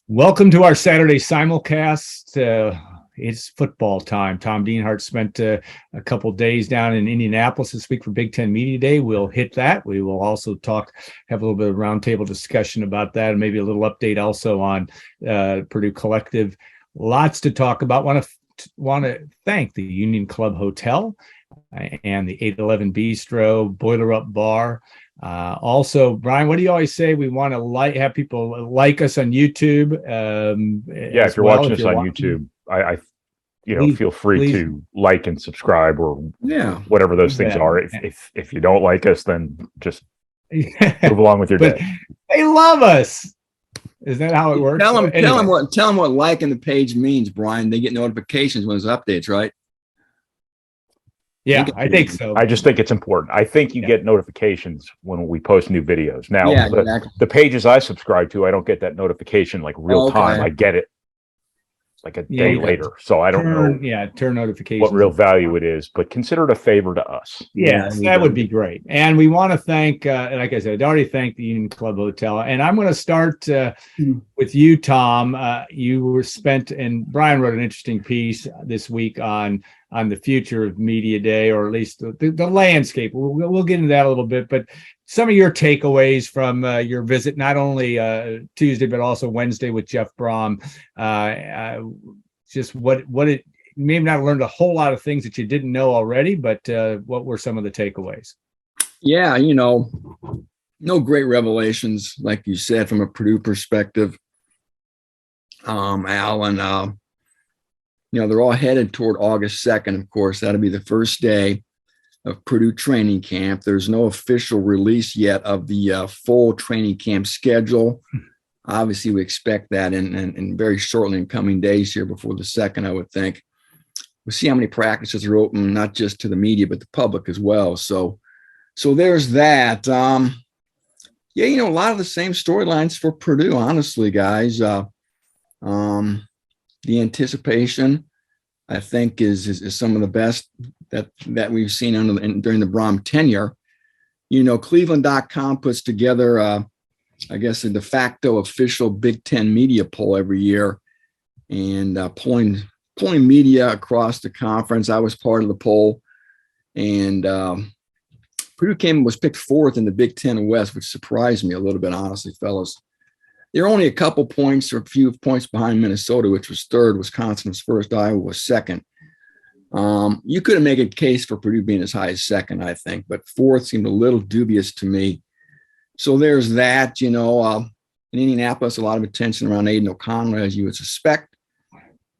Welcome to our Saturday Simulcast. It's football time. Tom Dienhart spent a couple days down in Indianapolis this week for Big Ten Media Day. We'll hit that. We will also have a little bit of roundtable discussion about that, and maybe a little update also on Purdue Collective. Lots to talk about. Want to thank the Union Club Hotel and the 811 Bistro, Boiler Up Bar. Also, Brian, what do you always say? We want to have people like us on YouTube. If you're watching us on YouTube, I feel free to like and subscribe or whatever those things are. If you don't like us, then just move along with your day. They love us. Is that how it works? Tell them what liking the page means, Brian. They get notifications when there's updates, right? Yeah, I think so. I just think it's important. I think you get notifications when we post new videos. Now, the pages I subscribe to, I don't get that notification like real time. I get it like a day later. So I don't know. Yeah, turn notifications. What real value it is, but consider it a favor to us. Yes, that would be great. And we want to thank, like I said, I already thanked the Union Club Hotel. And I'm going to start with you, Tom. You were and Brian wrote an interesting piece this week on the future of Media Day, or at least the landscape. We'll get into that a little bit, but some of your takeaways from your visit, not only Tuesday, but also Wednesday with Jeff Brom. Just what it may have not learned a whole lot of things that you didn't know already, but what were some of the takeaways? Yeah, no great revelations, like you said, from a Purdue perspective. Alan, they're all headed toward August 2nd, of course. That'll be the first day of Purdue training camp. There's no official release yet of the full training camp schedule. Obviously, we expect that in very shortly in coming days here before the 2nd, I would think. We'll see how many practices are open, not just to the media, but the public as well. So there's that. A lot of the same storylines for Purdue, honestly, guys. The anticipation, I think, is some of the best that we've seen during the Brom tenure. Cleveland.com puts together, I guess, a de facto official Big Ten media poll every year, and pulling media across the conference. I was part of the poll, and Purdue was picked 4th in the Big Ten West, which surprised me a little bit, honestly, fellas. They're only a couple points or a few points behind Minnesota, which was 3rd. Wisconsin was 1st. Iowa was 2nd. You couldn't make a case for Purdue being as high as 2nd, I think, but 4th seemed a little dubious to me. So there's that. In Indianapolis, a lot of attention around Aidan O'Connell, as you would suspect.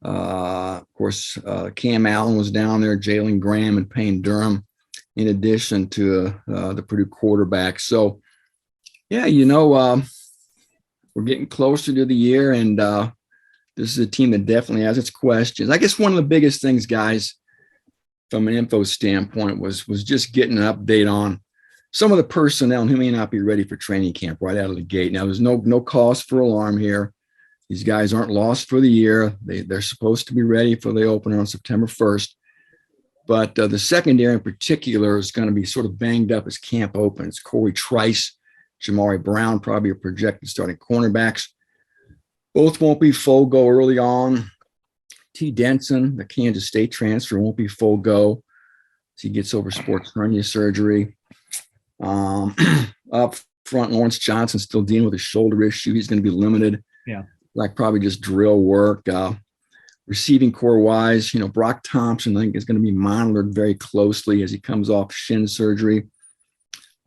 Of course, Cam Allen was down there, Jalen Graham and Payne Durham, in addition to the Purdue quarterback. So, we're getting closer to the year, and this is a team that definitely has its questions. I guess one of the biggest things, guys, from an info standpoint, was just getting an update on some of the personnel who may not be ready for training camp right out of the gate. Now, there's no cause for alarm here. These guys aren't lost for the year. They're supposed to be ready for the opener on September 1st. But the secondary in particular is going to be sort of banged up as camp opens. Corey Trice, Jamari Brown, probably a projected starting cornerbacks. Both won't be full go early on. T. Denson, the Kansas State transfer, won't be full go as he gets over sports hernia surgery. Up front, Lawrence Johnson still dealing with a shoulder issue. He's going to be limited. Yeah, like probably just drill work. Receiving core wise, Brock Thompson, I think, is going to be monitored very closely as he comes off shin surgery.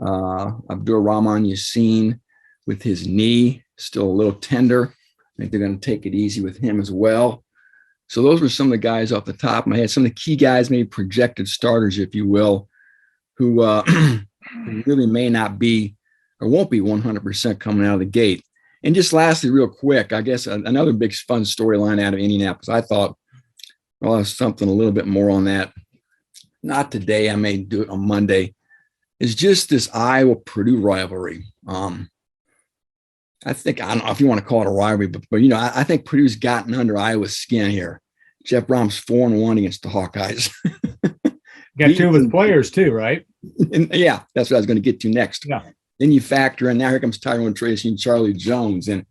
Abdur-Rahman Yassin with his knee still a little tender. I think they're going to take it easy with him as well. So those were some of the guys off the top of my head, some of the key guys, maybe projected starters, if you will, who really may not be or won't be 100% coming out of the gate. And just lastly, real quick, I guess another big fun storyline out of Indianapolis. I thought I'll have something a little bit more on that. Not today. I may do it on Monday. Is just this Iowa-Purdue rivalry. I don't know if you want to call it a rivalry, but I think Purdue's gotten under Iowa's skin here. Jeff Brom's 4-1 against the Hawkeyes. Got 2 of his players too, right? And, yeah, that's what I was going to get to next. Yeah. Then you factor in, now here comes Tyrone Tracy and Charlie Jones. And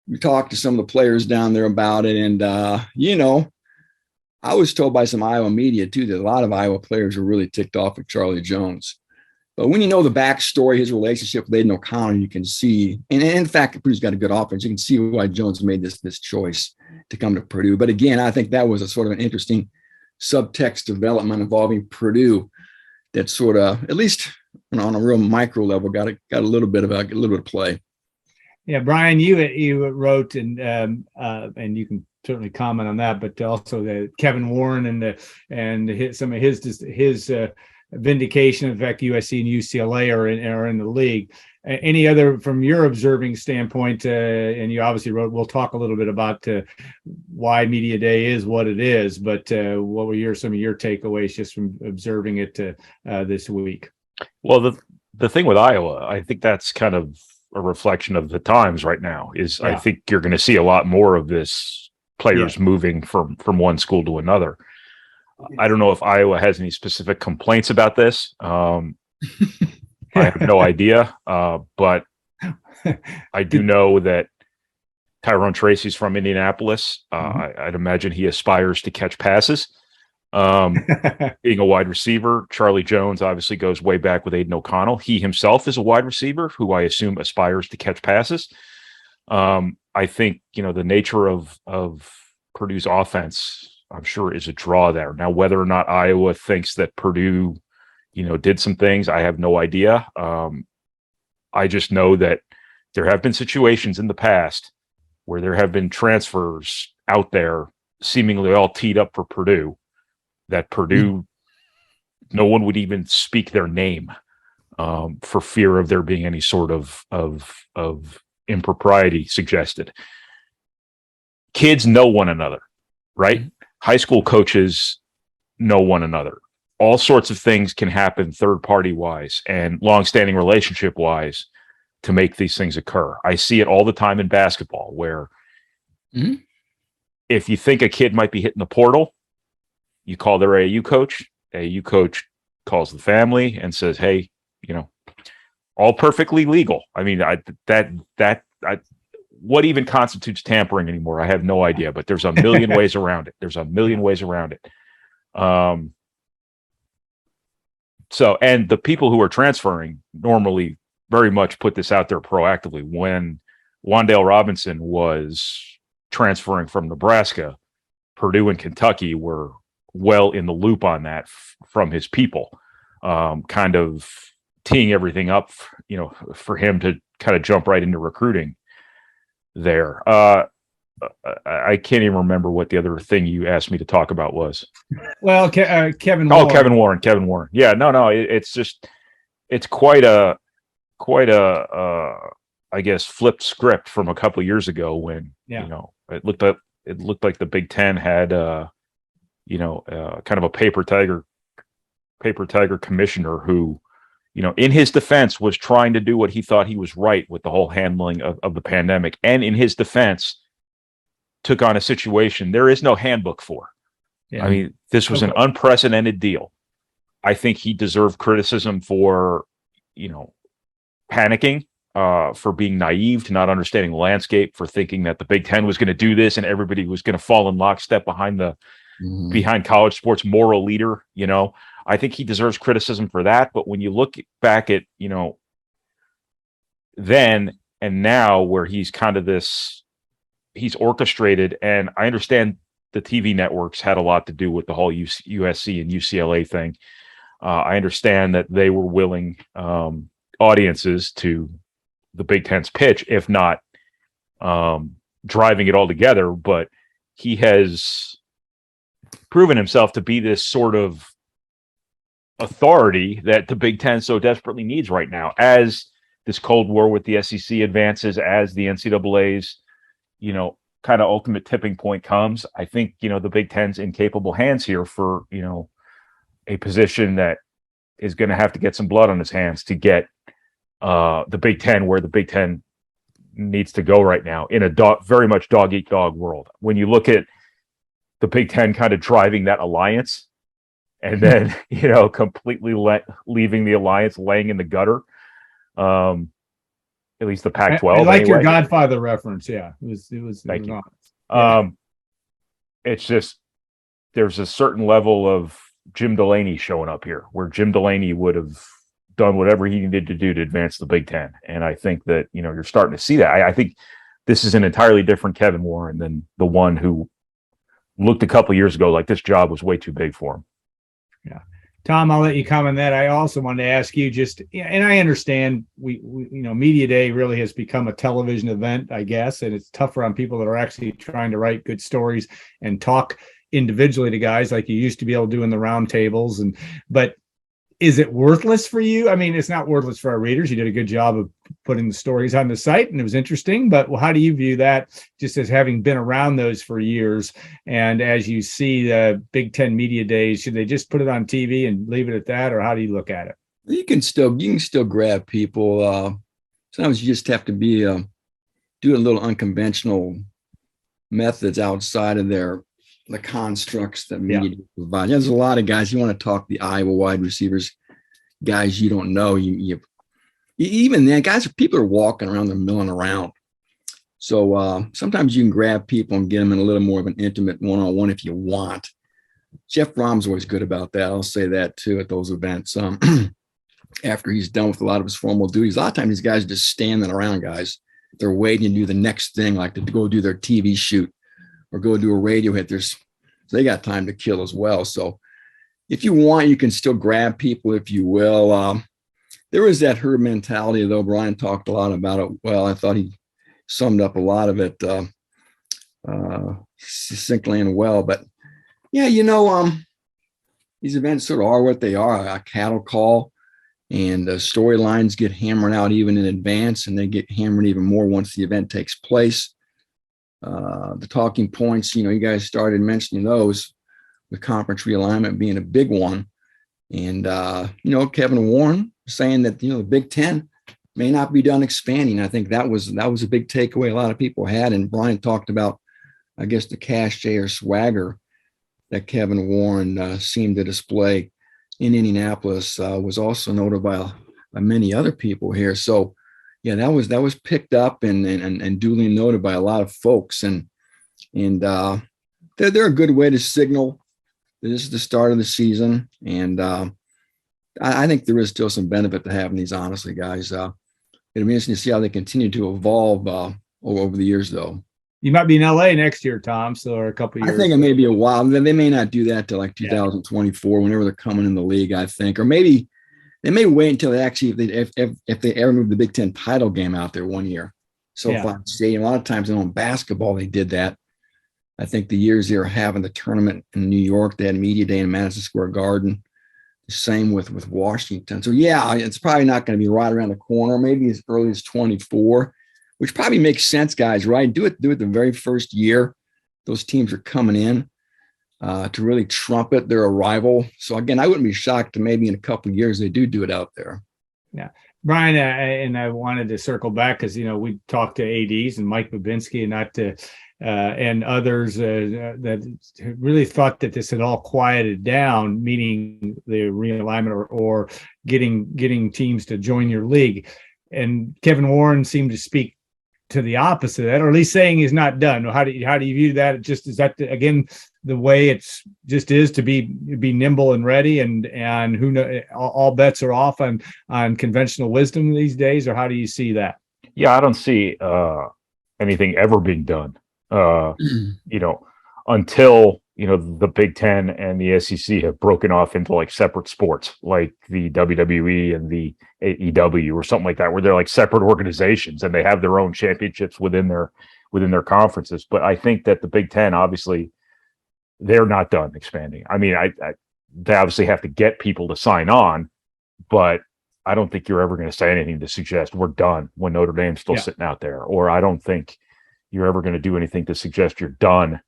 we talked to some of the players down there about it. And, I was told by some Iowa media, too, that a lot of Iowa players were really ticked off with Charlie Jones. But when you know the backstory, his relationship with Aidan O'Connell, you can see, and in fact, Purdue's got a good offense. You can see why Jones made this choice to come to Purdue. But again, I think that was a sort of an interesting subtext development involving Purdue that sort of, at least on a real micro level, got a little bit of play. Yeah, Brian, you wrote and you can certainly comment on that, but also the Kevin Warren and some of his vindication of the fact USC and UCLA are in the league. Any other, from your observing standpoint, and you obviously wrote, we'll talk a little bit about why Media Day is what it is, but what were some of your takeaways just from observing it this week? Well, the thing with Iowa, I think that's kind of a reflection of the times right now. I think you're going to see a lot more of this, players moving from one school to another. I don't know if Iowa has any specific complaints about this. I have no idea, but I do know that Tyrone Tracy's from Indianapolis. I'd imagine he aspires to catch passes. Being a wide receiver, Charlie Jones obviously goes way back with Aidan O'Connell. He himself is a wide receiver who I assume aspires to catch passes. I think, the nature of Purdue's offense, I'm sure, is a draw there. Now, whether or not Iowa thinks that Purdue, did some things, I have no idea. I just know that there have been situations in the past where there have been transfers out there seemingly all teed up for Purdue, that Purdue, no one would even speak their name for fear of there being any sort of impropriety suggested. Kids know one another, right? High school coaches know one another. All sorts of things can happen third-party wise and long-standing relationship wise to make these things occur. I see it all the time in basketball where if you think a kid might be hitting the portal, you call their AAU coach. AAU coach calls the family and says, "Hey, all perfectly legal." I mean, what even constitutes tampering anymore? I have no idea, but there's a million ways around it. So, and the people who are transferring normally very much put this out there proactively. When Wan'Dale Robinson was transferring from Nebraska, Purdue and Kentucky were well in the loop on that from his people, kind of teeing everything up, for him to kind of jump right into recruiting there. I can't even remember what the other thing you asked me to talk about was. Well, Kevin Warren. Kevin Warren. Yeah, no, it's quite a I guess flipped script from a couple of years ago when it looked like the Big Ten had kind of a paper tiger commissioner who, in his defense, was trying to do what he thought he was right with the whole handling of the pandemic, and in his defense took on a situation there is no handbook for. I mean, this was an unprecedented deal. I think he deserved criticism for panicking, for being naive, to not understanding the landscape, for thinking that the Big Ten was going to do this and everybody was going to fall in lockstep behind college sports moral leader. I think he deserves criticism for that. But when you look back at, then and now, where he's kind of he's orchestrated, and I understand the TV networks had a lot to do with the whole USC and UCLA thing. I understand that they were willing audiences to the Big Ten's pitch, if not driving it all together. But he has proven himself to be this sort of authority that the Big Ten so desperately needs right now, as this Cold War with the SEC advances, as the NCAA's, kind of ultimate tipping point comes. I think, the Big Ten's in capable hands here for, a position that is going to have to get some blood on his hands to get the Big Ten where the Big Ten needs to go right now, in a very much dog eat dog world. When you look at the Big Ten kind of driving that alliance, and then completely leaving the alliance laying in the gutter, at least the Pac-12. I like your Godfather reference. Yeah, it was Thank you. Yeah. It's just there's a certain level of Jim Delaney showing up here, where Jim Delaney would have done whatever he needed to do to advance the Big Ten, and I think that you're starting to see that. I think this is an entirely different Kevin Warren than the one who looked a couple years ago like this job was way too big for him. Yeah. Tom, I'll let you comment on that. I also wanted to ask you and I understand we Media Day really has become a television event, I guess, and it's tougher on people that are actually trying to write good stories and talk individually to guys like you used to be able to do in the round tables. But is it worthless for you? I mean, it's not worthless for our readers. You did a good job of putting the stories on the site and it was interesting, but how do you view that just as having been around those for years? And as you see the Big Ten Media Days, should they just put it on TV and leave it at that? Or how do you look at it? You can still grab people. Sometimes you just have to do a little unconventional methods outside of the constructs that media provide. There's a lot of guys you want to talk the Iowa wide receivers, guys you don't know. You even then, people are walking around, they're milling around. So sometimes you can grab people and get them in a little more of an intimate one-on-one if you want. Jeff Brom's always good about that. I'll say that too at those events. After he's done with a lot of his formal duties, a lot of times these guys are just standing around, guys. They're waiting to do the next thing, like to go do their TV shoot or go do a radio hit. They got time to kill as well. So if you want, you can still grab people, if you will. There is that herd mentality, though. Brian talked a lot about it. Well, I thought he summed up a lot of it succinctly and well. But yeah, these events sort of are what they are, a cattle call, and storylines get hammered out even in advance, and they get hammered even more once the event takes place. The talking points, you guys started mentioning those, with conference realignment being a big one. And, Kevin Warren saying that, the Big Ten may not be done expanding. I think that was a big takeaway a lot of people had. And Brian talked about, I guess, the cachet or swagger that Kevin Warren seemed to display in Indianapolis was also noted by many other people here. So, yeah, that was picked up and duly noted by a lot of folks, and they're a good way to signal that this is the start of the season, and I think there is still some benefit to having these. Honestly, guys, it'll be interesting to see how they continue to evolve over the years, though. You might be in LA next year, Tom. So, or a couple of years. I think it may be a while. They may not do that till like 2024, whenever they're coming in the league. I think, or maybe. They may wait until they actually, if they ever move the Big Ten title game out there one year. SoFi Stadium. A lot of times in basketball, they did that. I think the years they were having the tournament in New York, they had Media Day in Madison Square Garden. The same with Washington. So yeah, it's probably not going to be right around the corner. Maybe as early as 24, which probably makes sense, guys. Right? Do it the very first year those teams are coming in. To really trumpet their arrival. So again, I wouldn't be shocked to maybe in a couple of years they do it out there. Yeah, Brian, and I wanted to circle back because we talked to ADs and Mike Babinski and others that really thought that this had all quieted down, meaning the realignment or getting teams to join your league. And Kevin Warren seemed to speak to the opposite of that, or at least saying he's not done. How do you view that? Is that again the way it's just is to be nimble and ready, and who know, all bets are off on conventional wisdom these days, or how do you see that? Yeah, I don't see anything ever being done. Until the Big Ten and the SEC have broken off into like separate sports, like the WWE and the AEW or something like that, where they're like separate organizations and they have their own championships within their conferences. But I think that the Big Ten, obviously, they're not done expanding. I mean, they obviously have to get people to sign on, but I don't think you're ever going to say anything to suggest we're done when Notre Dame's still sitting out there, or I don't think you're ever going to do anything to suggest you're done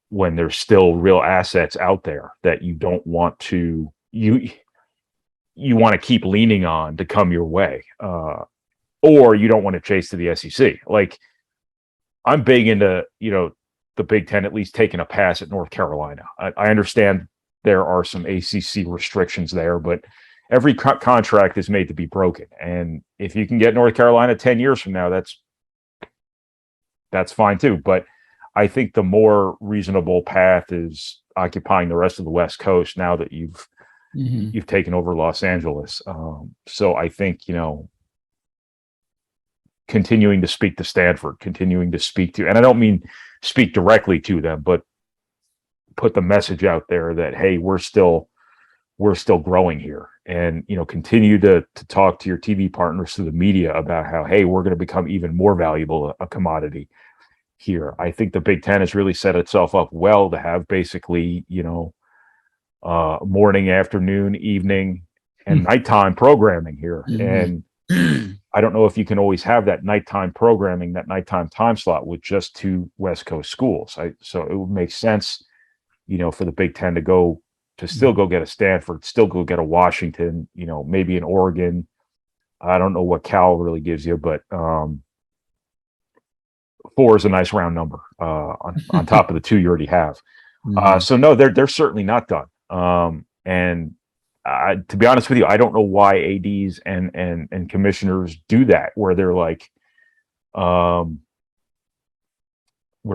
when there's still real assets out there that you don't want to you want to keep leaning on to come your way, or you don't want to chase to the SEC. Like, I'm big into the Big Ten at least taking a pass at North Carolina. I understand there are some ACC restrictions there, but every contract is made to be broken. And if you can get North Carolina 10 years from now, that's fine too. But I think the more reasonable path is occupying the rest of the West Coast now that you've taken over Los Angeles. So I think, continuing to speak to Stanford, continuing to speak to, and I don't mean speak directly to them, but put the message out there that, hey, we're still growing here, and continue to talk to your TV partners through the media about how, hey, we're going to become even more valuable, a commodity here. I think the Big Ten has really set itself up well to have basically morning, afternoon, evening, and nighttime programming here. And I don't know if you can always have that nighttime programming, that nighttime time slot with just 2 West Coast schools. So it would make sense, for the Big Ten to still go get a Stanford, still go get a Washington, maybe an Oregon. I don't know what Cal really gives you, but 4 is a nice round number on top of the 2 you already have. So no, they're certainly not done. And to be honest with you, I don't know why ADs and commissioners do that, where they're like, we're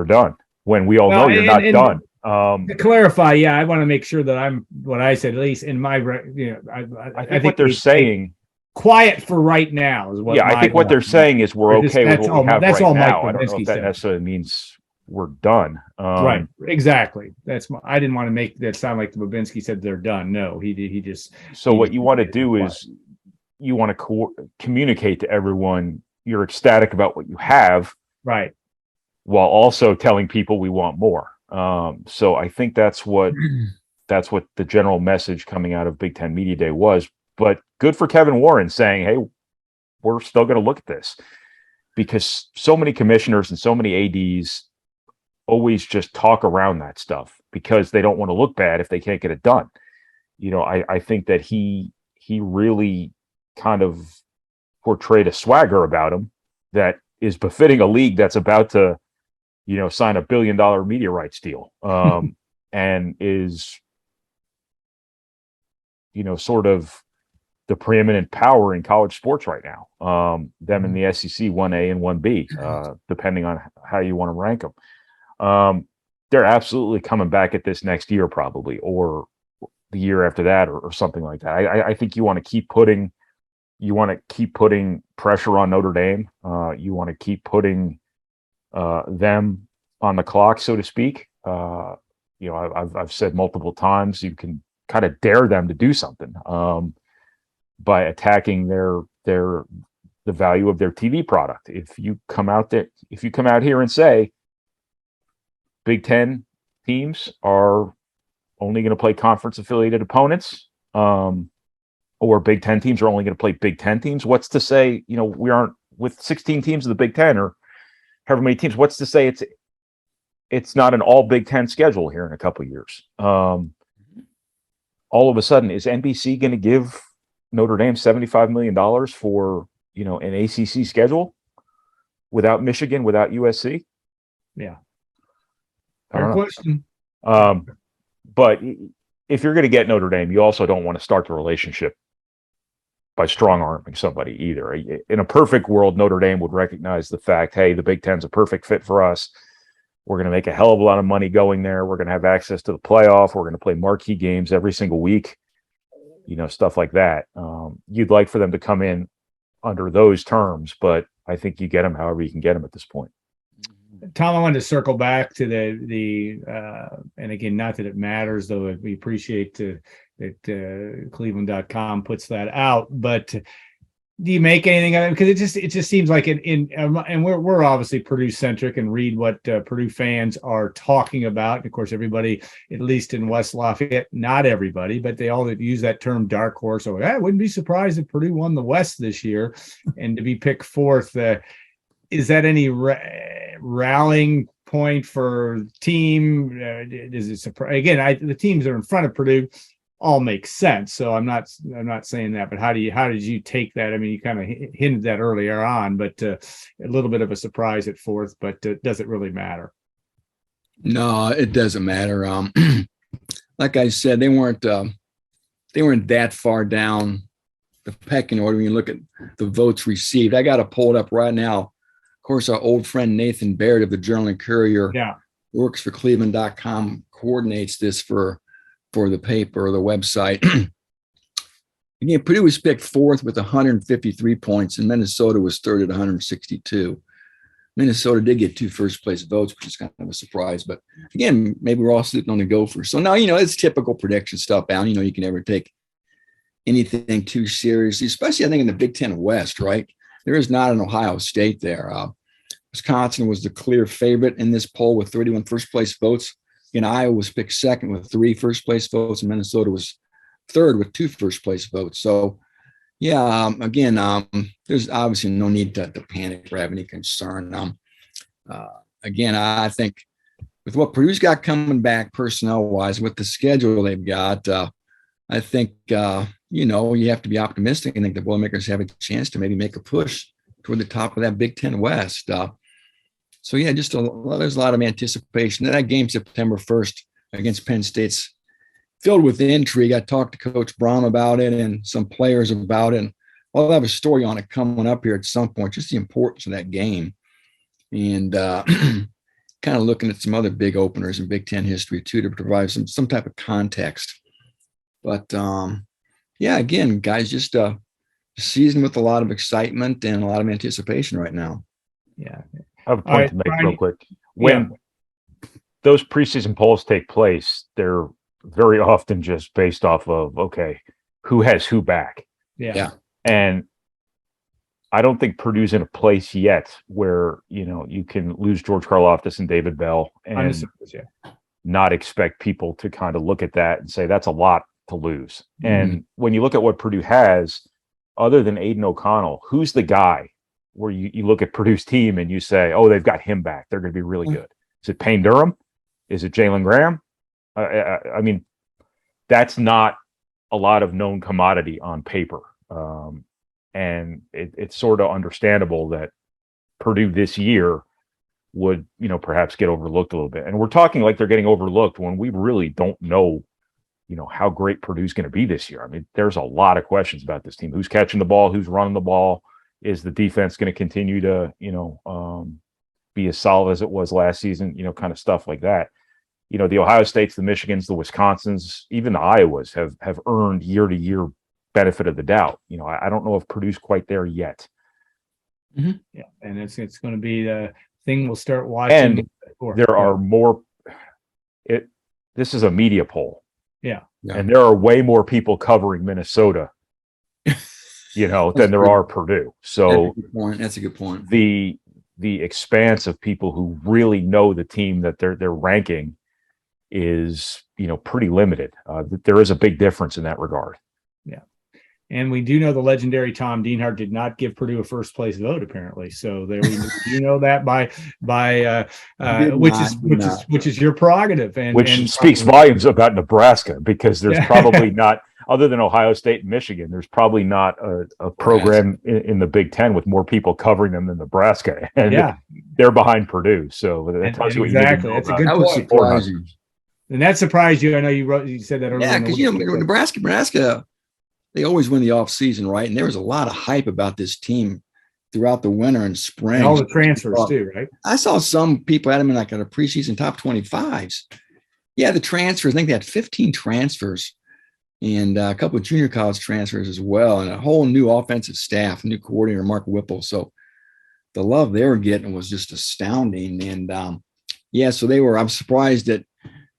done, when we all know you're not done. To clarify, I want to make sure that what I said, at least in my, I think what they're saying, quiet for right now is what. I think what they're saying is we're okay with what we have right now. I don't know if that necessarily means we're done. Right, exactly. I didn't want to make that sound like the Babinski said they're done. No, he just. So what you want to do is you want to communicate to everyone you're ecstatic about what you have, right, while also telling people we want more. So I think that's what the general message coming out of Big Ten Media Day was. But good for Kevin Warren saying, hey, we're still going to look at this, because so many commissioners and so many ADs always just talk around that stuff because they don't want to look bad if they can't get it done. I think that he really kind of portrayed a swagger about him that is befitting a league that's about to, sign $1 billion media rights deal, and is, sort of the preeminent power in college sports right now. Them in the SEC 1A and 1B, depending on how you want to rank them. They're absolutely coming back at this next year, probably, or the year after that, or something like that. I think you want to keep putting pressure on Notre Dame. You want to keep putting them on the clock, so to speak. I've said multiple times, you can kind of dare them to do something by attacking the value of their TV product. If you come out here and say Big Ten teams are only going to play conference affiliated opponents, or Big Ten teams are only going to play Big Ten teams, what's to say, we aren't, with 16 teams of the Big Ten or however many teams, what's to say it's not an all Big Ten schedule here in a couple of years? All of a sudden, is NBC going to give Notre Dame $75 million for, an ACC schedule without Michigan, without USC? Yeah. Fair question. But if you're going to get Notre Dame, you also don't want to start the relationship by strong-arming somebody either. In a perfect world, Notre Dame would recognize the fact, hey, the Big Ten's a perfect fit for us. We're going to make a hell of a lot of money going there. We're going to have access to the playoff. We're going to play marquee games every single week, stuff like that. You'd like for them to come in under those terms, but I think you get them however you can get them at this point. Tom, I wanted to circle back to the and again, not that it matters, though we appreciate that Cleveland.com puts that out, but do you make anything of it? Because it just seems like and we're obviously Purdue centric and read what Purdue fans are talking about. And of course, everybody, at least in West Lafayette, not everybody, but they all use that term dark horse. So I wouldn't be surprised if Purdue won the West this year, and to be picked fourth. Is that any rallying point for team? Is it surprise? Again, the teams that are in front of Purdue all make sense. So I'm not saying that, but how did you take that? I mean, you kind of hinted that earlier on, but a little bit of a surprise at fourth, but does it really matter? No, it doesn't matter. Like I said, they weren't that far down pecking order when you look at the votes received. I got it pulled up right now. Of course, our old friend Nathan Baird of the Journal and Courier works for Cleveland.com, coordinates this for the paper or the website. Again, Purdue was picked fourth with 153 points, and Minnesota was third at 162. Minnesota did get 2 first-place votes, which is kind of a surprise. But again, maybe we're all sitting on the Gophers. So now, it's typical prediction stuff, Al. You can never take anything too seriously, especially, I think, in the Big Ten West, right? There is not an Ohio State there. Wisconsin was the clear favorite in this poll with 31 first-place votes. Iowa was picked second with 3 first-place votes, and Minnesota was third with 2 first-place votes. So, there's obviously no need to panic or have any concern. Again, I think with what Purdue's got coming back personnel-wise, with the schedule they've got, I think, you have to be optimistic. I think the Boilermakers have a chance to maybe make a push toward the top of that Big Ten West. There's a lot of anticipation. That game September 1st against Penn State's filled with intrigue. I talked to Coach Braum about it and some players about it. And I'll have a story on it coming up here at some point, just the importance of that game. And kind of looking at some other big openers in Big Ten history, too, to provide some type of context. But, again, guys, just a season with a lot of excitement and a lot of anticipation right now. Yeah. I have a point to make real quick. When those preseason polls take place, they're very often just based off of, okay, who has who back. Yeah. And I don't think Purdue's in a place yet where, you can lose George Karlaftis and David Bell and not expect people to kind of look at that and say that's a lot to lose. Mm-hmm. And when you look at what Purdue has, other than Aidan O'Connell, who's the guy where you look at Purdue's team and you say, oh, they've got him back, they're going to be really good? Is it Payne Durham? Is it Jalen Graham? I mean, that's not a lot of known commodity on paper. And it's sort of understandable that Purdue this year would, perhaps get overlooked a little bit. And we're talking like they're getting overlooked when we really don't know, how great Purdue's going to be this year. I mean, there's a lot of questions about this team. Who's catching the ball? Who's running the ball? Is the defense going to continue to, be as solid as it was last season? Kind of stuff like that. The Ohio States, the Michigans, the Wisconsins, even the Iowas have earned year-to-year benefit of the doubt. I don't know if Purdue's quite there yet. Mm-hmm. Yeah, and it's going to be the thing we'll start watching. And there are more. This is a media poll. Yeah. And there are way more people covering Minnesota, than there are Purdue. So that's a good point. The expanse of people who really know the team that they're ranking is, pretty limited. There is a big difference in that regard. Yeah. And we do know the legendary Tom Dienhart did not give Purdue a first place vote, apparently. So there we that which is your prerogative, and speaks volumes about Nebraska, because there's probably not, other than Ohio State and Michigan, there's probably not a program in the Big Ten with more people covering them than Nebraska, and they're behind Purdue. So that tells you what you need to know. That's a good point. And that surprised you. I know you said that earlier. Yeah, because Nebraska. They always win the offseason, right? And there was a lot of hype about this team throughout the winter and spring. And all the transfers too, right? I saw some people had them in like a preseason top 25s. Yeah, the transfers. I think they had 15 transfers and a couple of junior college transfers as well, and a whole new offensive staff, new coordinator, Mark Whipple. So the love they were getting was just astounding. And so I'm surprised that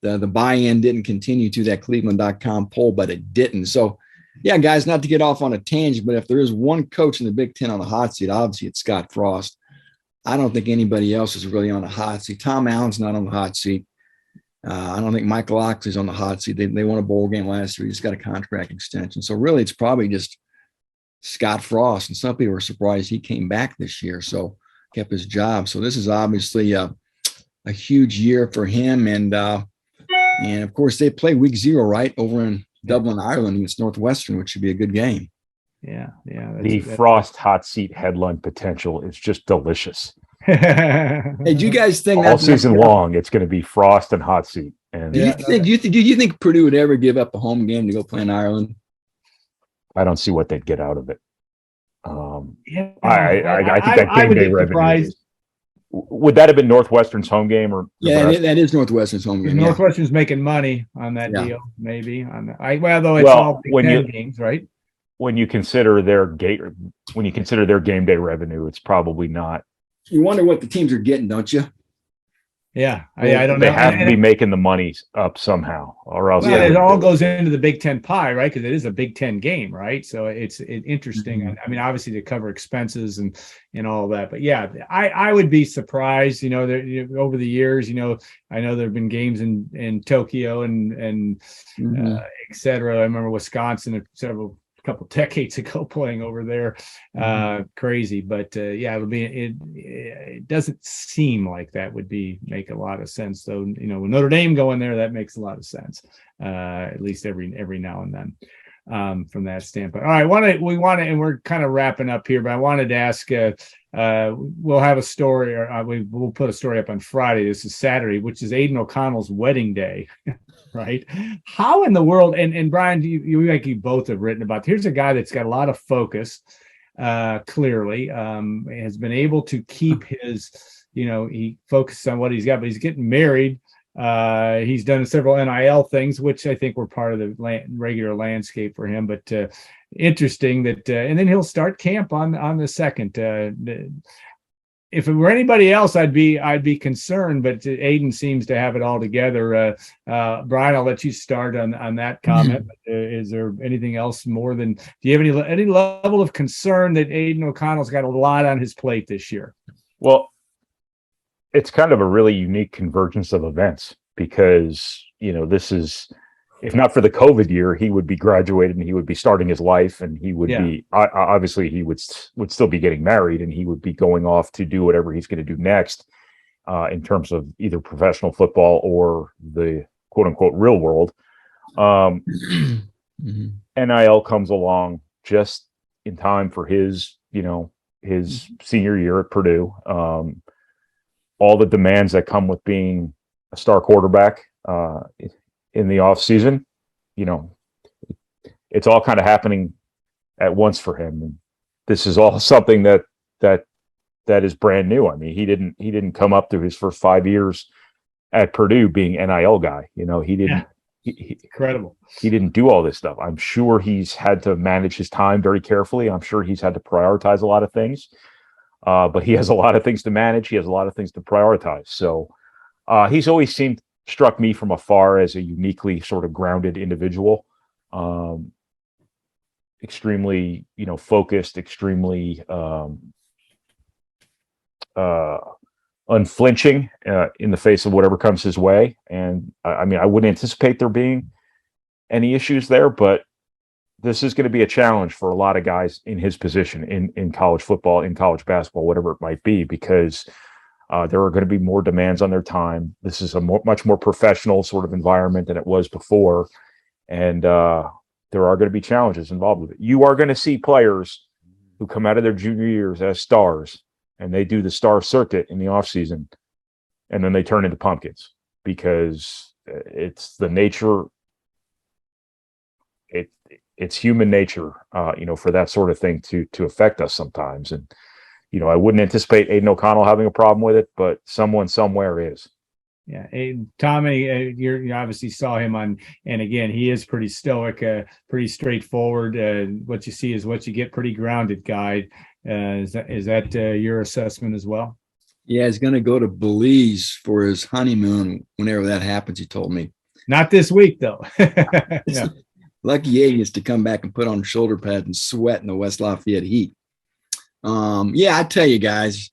the buy-in didn't continue to that Cleveland.com poll, but it didn't. So, yeah, guys, not to get off on a tangent, but if there is one coach in the Big Ten on the hot seat, obviously it's Scott Frost. I don't think anybody else is really on the hot seat. Tom Allen's not on the hot seat. I don't think Michael Oxley's on the hot seat. They won a bowl game last year. He just got a contract extension. So really, it's probably just Scott Frost. And some people are surprised he came back this year, so kept his job. So this is obviously a huge year for him. And of course, they play week 0, right, over in Dublin, Ireland against Northwestern, which should be a good game. Yeah. The Frost hot seat headline potential is just delicious. Hey, do you guys think all season long it's going to be Frost and hot seat? And do you think Purdue would ever give up a home game to go play in Ireland? I don't see what they'd get out of it. Yeah, I think that game day revenue. Would that have been Northwestern's home game or? Yeah, that is Northwestern's home game. Northwestern's making money on that deal, maybe. Though it's all Big Ten games, right? When you consider their game day revenue, it's probably not. You wonder what the teams are getting, don't you? Yeah, I don't know. They have to be making the money up somehow, or else it all goes into the Big Ten pie, right? Because it is a Big Ten game, right? So it's interesting. Mm-hmm. I mean, obviously to cover expenses and all that, but yeah, I would be surprised. Over the years, I know there have been games in Tokyo and et cetera. I remember Wisconsin couple decades ago playing over there. Crazy, but it doesn't seem like that would make a lot of sense though. With Notre Dame going there, that makes a lot of sense, at least every now and then, from that standpoint. All right, and we're kind of wrapping up here, but I wanted to ask, we'll have a story, or we'll put a story up on Friday. This is Saturday, which is Aidan O'Connell's wedding day. Right? How in the world? And Brian, you both have written about. Here's a guy that's got a lot of focus. Clearly, has been able to keep his. He focuses on what he's got, but he's getting married. He's done several NIL things, which I think were part of the regular landscape for him. But interesting that, and then he'll start camp on the 2nd. If it were anybody else, I'd be concerned, but Aidan seems to have it all together. Brian, I'll let you start on that comment. Is there anything else more than? Do you have any level of concern that Aidan O'Connell's got a lot on his plate this year? Well, it's kind of a really unique convergence of events because this is. If not for the COVID year, he would be graduated and he would be starting his life, and he would be obviously he would still be getting married, and he would be going off to do whatever he's going to do next in terms of either professional football or the quote unquote real world. NIL comes along just in time for his senior year at Purdue. All the demands that come with being a star quarterback. In the off season, it's all kind of happening at once for him. And this is all something that is brand new. I mean, he didn't come up through his first 5 years at Purdue being NIL guy. He didn't. Incredible. He didn't do all this stuff. I'm sure he's had to manage his time very carefully. I'm sure he's had to prioritize a lot of things. But he has a lot of things to manage. He has a lot of things to prioritize. So he's always struck me from afar as a uniquely sort of grounded individual, extremely, focused, extremely unflinching in the face of whatever comes his way. And I mean, I wouldn't anticipate there being any issues there, but this is going to be a challenge for a lot of guys in his position in college football, in college basketball, whatever it might be, because there are going to be more demands on their time. This is a much more professional sort of environment than it was before. And there are going to be challenges involved with it. You are going to see players who come out of their junior years as stars, and they do the star circuit in the offseason, and then they turn into pumpkins because it's the nature. It's human nature, for that sort of thing to affect us sometimes. And I wouldn't anticipate Aidan O'Connell having a problem with it, but someone somewhere is. Yeah, Tommy, you obviously saw him on, and again, he is pretty stoic, pretty straightforward. What you see is what you get. Pretty grounded guy. Is that your assessment as well? Yeah, he's going to go to Belize for his honeymoon whenever that happens. He told me. Not this week, though. Yeah. Lucky Aidan is to come back and put on shoulder pads and sweat in the West Lafayette heat. I tell you guys,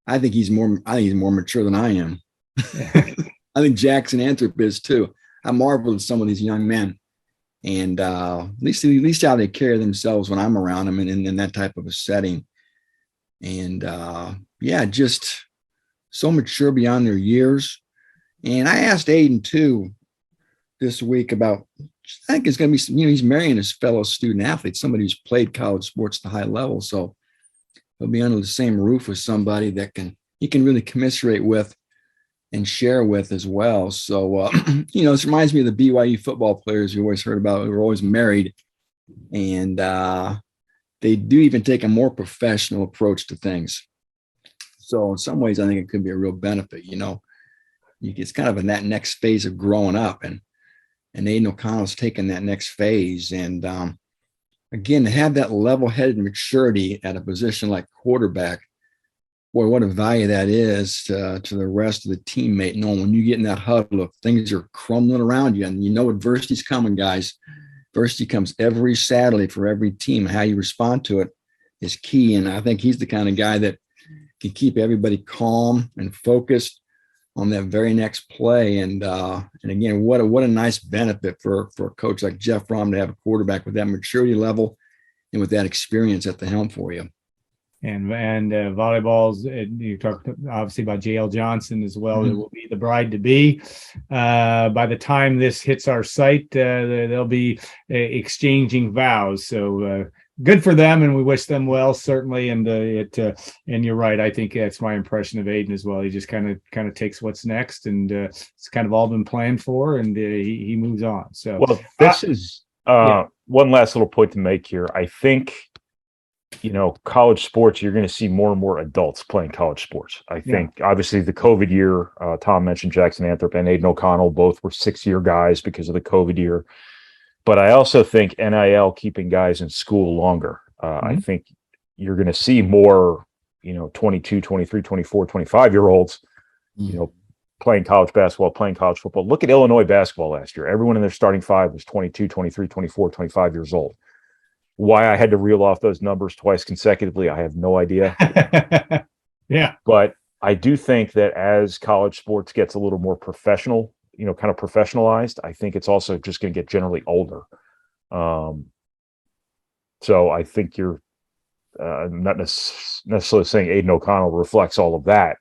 I think he's more mature than I am. I think Jackson Anthrop is too. I marvel at some of these young men, and at least how they carry themselves when I'm around them and in that type of a setting. And just so mature beyond their years. And I asked Aidan too this week about, I think it's going to be, he's marrying his fellow student athlete, somebody who's played college sports at a high level. So he'll be under the same roof with somebody that he can really commiserate with and share with as well. So, this reminds me of the BYU football players you always heard about who were always married And they do even take a more professional approach to things. So in some ways, I think it could be a real benefit. It's kind of in that next phase of growing up, and Aidan O'Connell's taking that next phase. And again, to have that level-headed maturity at a position like quarterback, boy, what a value that is to the rest of the teammate, knowing when you get in that huddle, if things are crumbling around you, and adversity's coming, guys. Adversity comes every Saturday for every team. How you respond to it is key. And I think he's the kind of guy that can keep everybody calm and focused on that very next play. And again, what a nice benefit for a coach like Jeff Fromm to have a quarterback with that maturity level and with that experience at the helm for you. And volleyballs, you talked obviously about JL Johnson as well. It will be the bride to be. By the time this hits our site, they'll be exchanging vows. So good for them, and we wish them well, certainly. And and you're right. I think that's my impression of Aidan as well. He just kind of takes what's next, and it's kind of all been planned for, and he moves on. So this is one last little point to make here. I think, college sports, you're going to see more and more adults playing college sports. I think, obviously, the COVID year, Tom mentioned Jackson Anthrop and Aidan O'Connell, both were 6-year guys because of the COVID year. But I also think NIL keeping guys in school longer. I think you're going to see more, 22, 23, 24, 25-year-olds, playing college basketball, playing college football. Look at Illinois basketball last year. Everyone in their starting five was 22, 23, 24, 25 years old. Why I had to reel off those numbers twice consecutively, I have no idea. Yeah. But I do think that as college sports gets a little more professional, kind of professionalized, I think it's also just going to get generally older. So I think you're not necessarily saying Aidan O'Connell reflects all of that,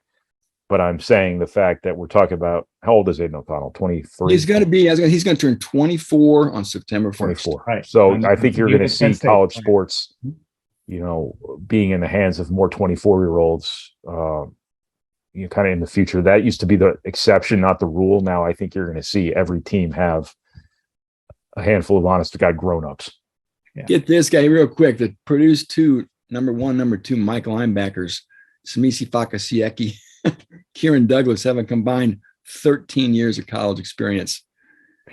but I'm saying the fact that we're talking about, how old is Aidan O'Connell? 23? He's going to turn 24 on September 1st. 24. Right. So I think you're going to see college sports, being in the hands of more 24-year-olds, kind of in the future. That used to be the exception, not the rule. Now I think you're going to see every team have a handful of honest-to-God grown-ups. Yeah. Get this guy real quick. The Purdue's number 1, number 2 Mike linebackers, Samisi Fakasieki, Kieran Douglas, have a combined 13 years of college experience.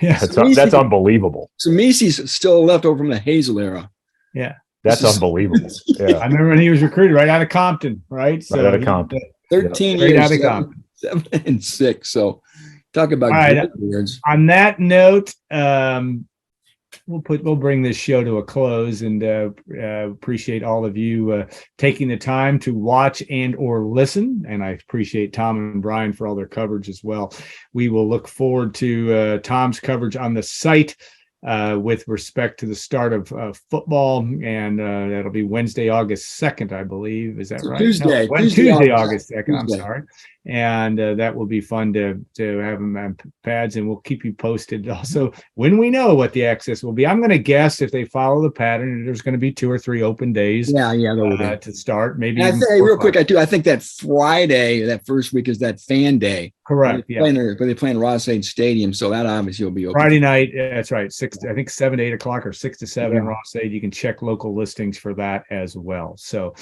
Yeah, that's unbelievable. Samisi's still left over from the Hazel era. Yeah, that's unbelievable. Yeah, I remember when he was recruited right out of Compton, right? Right out of Compton. 13 years, out of Compton. 7 and 6. So talk about years. On that note, we'll bring this show to a close, and appreciate all of you taking the time to watch and or listen. And I appreciate Tom and Brian for all their coverage as well. We will look forward to Tom's coverage on the site with respect to the start of football, and that'll be Wednesday, August 2nd, I believe. Is that right? Tuesday. No, Tuesday, August 2nd. I'm sorry. And that will be fun to have them on pads, and we'll keep you posted also when we know what the access will be. I'm going to guess if they follow the pattern, there's going to be 2 or 3 open days to start. Maybe I say real quick, I think that Friday, that first week, is that fan day. Correct. They're playing Ross-Ade Stadium, so that obviously will be open. Friday night, that's right. 7 to 8 o'clock or 6 to 7 in Ross-Ade. You can check local listings for that as well. So,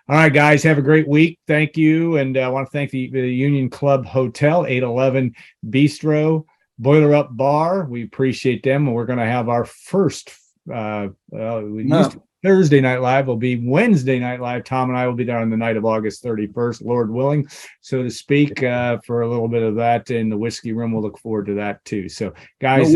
all right, guys, have a great week. Thank you. And I want to thank the Union Club Hotel, 811 Bistro, Boiler Up Bar. We appreciate them. And we're going to have our first Thursday Night Live will be Wednesday Night Live. Tom and I will be there on the night of August 31st, Lord willing, so to speak, for a little bit of that in the whiskey room. We'll look forward to that too. So, guys,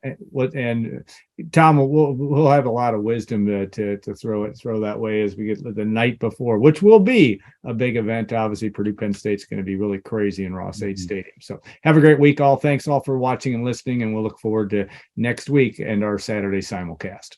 and Tom, we'll have a lot of wisdom to throw that way as we get the night before, which will be a big event. Obviously, Purdue Penn State's going to be really crazy in Ross-Ade Stadium. So, have a great week, all. Thanks all for watching and listening, and we'll look forward to next week and our Saturday simulcast.